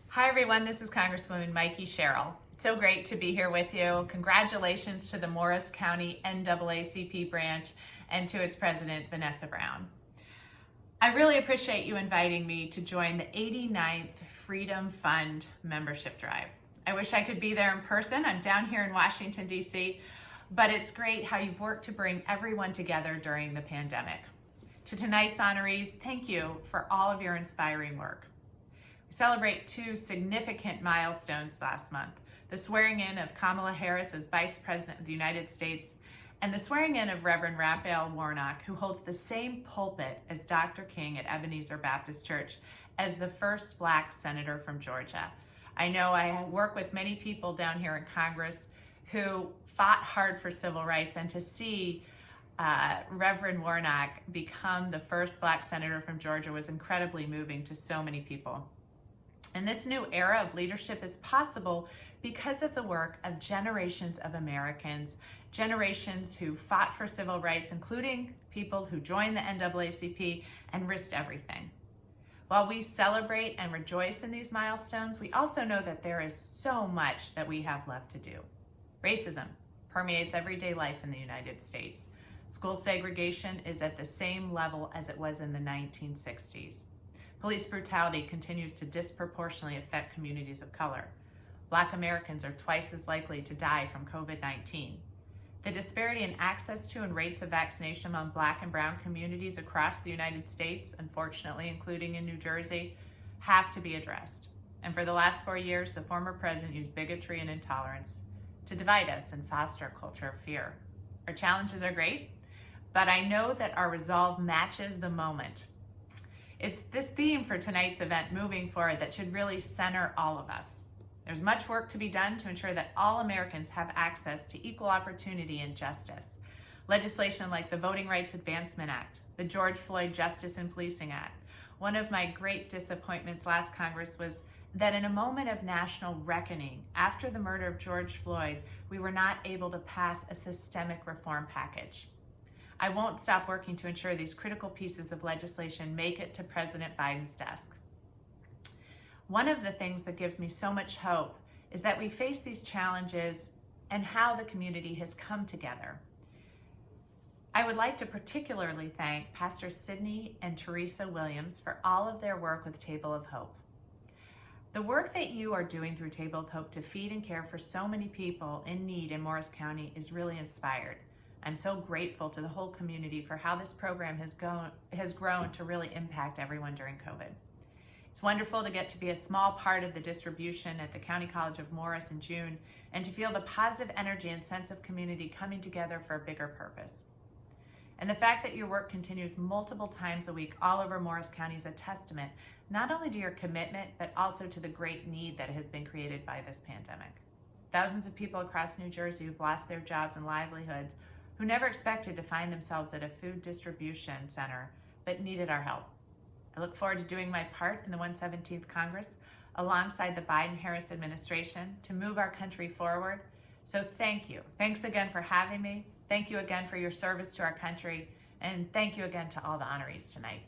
Hi everyone, this is Congresswoman Mikie Sherrill. It's so great to be here with you. Congratulations to the Morris County NAACP branch and to its president, Vanessa Brown. I really appreciate you inviting me to join the 89th Freedom Fund membership drive. I wish I could be there in person. I'm down here in Washington, D.C., but it's great how you've worked to bring everyone together during the pandemic. To tonight's honorees, thank you for all of your inspiring work. We celebrate two significant milestones last month: the swearing in of Kamala Harris as Vice President of the United States and the swearing in of Reverend Raphael Warnock, who holds the same pulpit as Dr. King at Ebenezer Baptist Church, as the first Black senator from Georgia. I know I work with many people down here in Congress who fought hard for civil rights, and to see Reverend Warnock become the first Black senator from Georgia was incredibly moving to so many people. And this new era of leadership is possible because of the work of generations of Americans, generations who fought for civil rights, including people who joined the NAACP and risked everything. While we celebrate and rejoice in these milestones, we also know that there is so much that we have left to do. Racism permeates everyday life in the United States. School segregation is at the same level as it was in the 1960s. Police brutality continues to disproportionately affect communities of color. Black Americans are twice as likely to die from COVID-19. The disparity in access to and rates of vaccination among Black and brown communities across the United States, unfortunately, including in New Jersey, have to be addressed. And for the last 4 years, the former president used bigotry and intolerance to divide us and foster a culture of fear. Our challenges are great, but I know that our resolve matches the moment. It's this theme for tonight's event, moving forward, that should really center all of us. There's much work to be done to ensure that all Americans have access to equal opportunity and justice. Legislation like the Voting Rights Advancement Act, the George Floyd Justice in Policing Act. One of my great disappointments last Congress was that in a moment of national reckoning after the murder of George Floyd, we were not able to pass a systemic reform package. I won't stop working to ensure these critical pieces of legislation make it to President Biden's desk. One of the things that gives me so much hope is that we face these challenges and how the community has come together. I would like to particularly thank Pastor Sidney and Teresa Williams for all of their work with Table of Hope. The work that you are doing through Table of Hope to feed and care for so many people in need in Morris County is really inspired. I'm so grateful to the whole community for how this program has grown to really impact everyone during COVID. It's wonderful to get to be a small part of the distribution at the County College of Morris in June, and to feel the positive energy and sense of community coming together for a bigger purpose. And the fact that your work continues multiple times a week all over Morris County is a testament not only to your commitment, but also to the great need that has been created by this pandemic. Thousands of people across New Jersey who've lost their jobs and livelihoods, who never expected to find themselves at a food distribution center, but needed our help. I look forward to doing my part in the 117th Congress alongside the Biden-Harris administration to move our country forward. So thank you. Thanks again for having me. Thank you again for your service to our country. And thank you again to all the honorees tonight.